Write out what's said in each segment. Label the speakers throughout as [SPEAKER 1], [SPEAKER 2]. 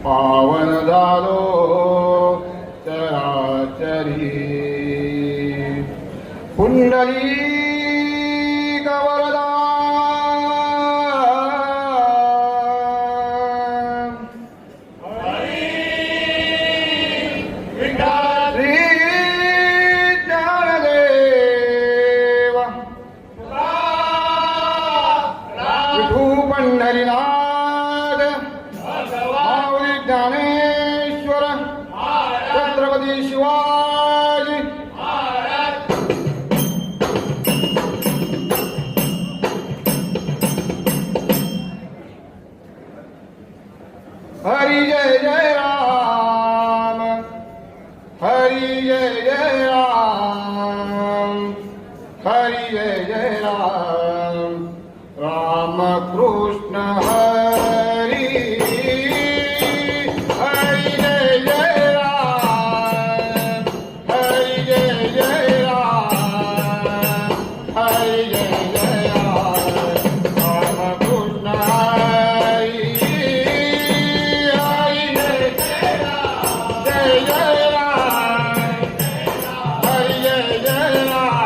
[SPEAKER 1] पावन झालो चराचरी पुंडलिक वरदा पंढरीनाथ माऊली ज्ञानेश्वर छत्रपती शिवाजी हरी जय जय राम हरी जय जय राम हरी जय जय राम राम कृष्ण हरी हरि जय जय राम हरि जय जय राम हरि जय जय राम कृष्ण हरि हरि जय जय राम जय जय राम हरि जय जय राम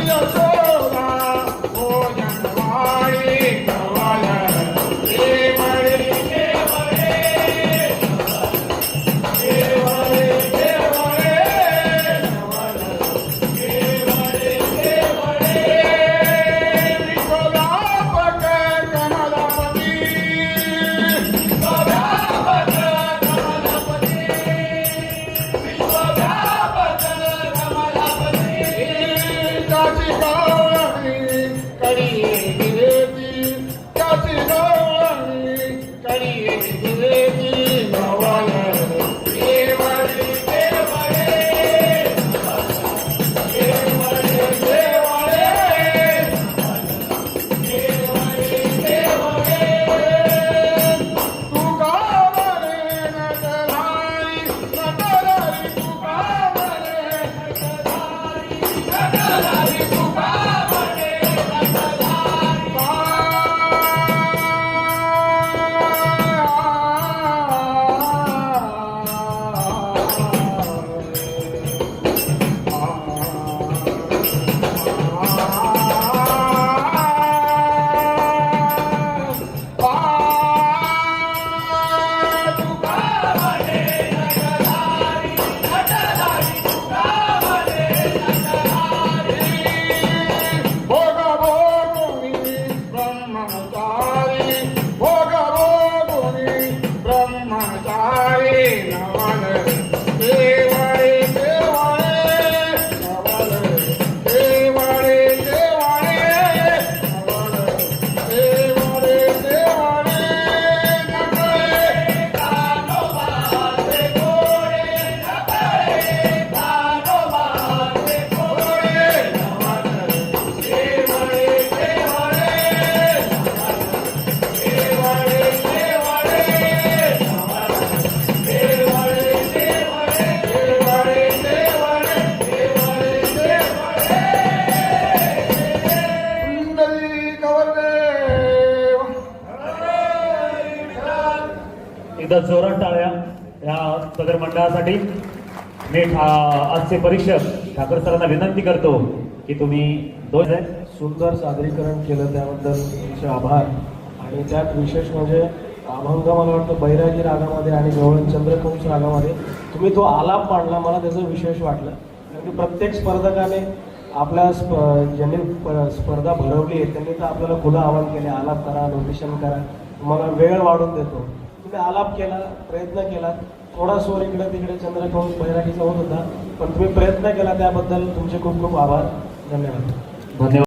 [SPEAKER 1] यशोदा भोजनवाडी नवल केवळे केवळे केवळे केवळे नवल केवळे केवळे विश्वव्यापक कमलापती विश्वव्यापक कमलापती विश्वव्यापक कमलापती त्याची गवळणी कडिये गिरेती त्याची गवळणी कडिये गिरेती नवल केवळे केवळे केवळे केवळे केवळे तू गावरे नटधारी नटधारी तू गावरे नटधारी नटधारी तू गावरे ब्रह्मचारी नवल केवळे केवळे नवल केवळे केवळे नवल केवळे केवळे नकळे दानोबाचे गोडे नकळे दानोबाचे गोडे नवल केवळे केवळे केवळे केवळे
[SPEAKER 2] एकदा जोरात टाळ्या या सदर मंडळासाठी. मी आजचे परीक्षक ठाकर सरांना विनंती करतो की तुम्ही दोन
[SPEAKER 3] सुंदर सादरीकरण केलं त्याबद्दल तुमचे आभार. आणि त्यात विशेष म्हणजे अभंग मला वाटतं बैरागी रागामध्ये आणि गवळण चंद्रकंस रागामध्ये तुम्ही तो आलाप मांडला. मला त्याचं विशेष वाटलं कारण की प्रत्येक स्पर्धकाने आपल्या ज्यांनी स्पर्धा भरवली आहे त्यांनी तर आपल्याला खुलं आवाहन केले आलाप करा नोटिशन करा तुम्हाला वेळ वाढून देतो. तुम्ही आलाप केला प्रयत्न केला थोडा स्वर इकडे तिकडे चंद्रकंस बैरागीचा होत होता पण तुम्ही प्रयत्न केला त्याबद्दल तुमचे खूप खूप आभार. धन्यवाद.
[SPEAKER 2] धन्यवाद.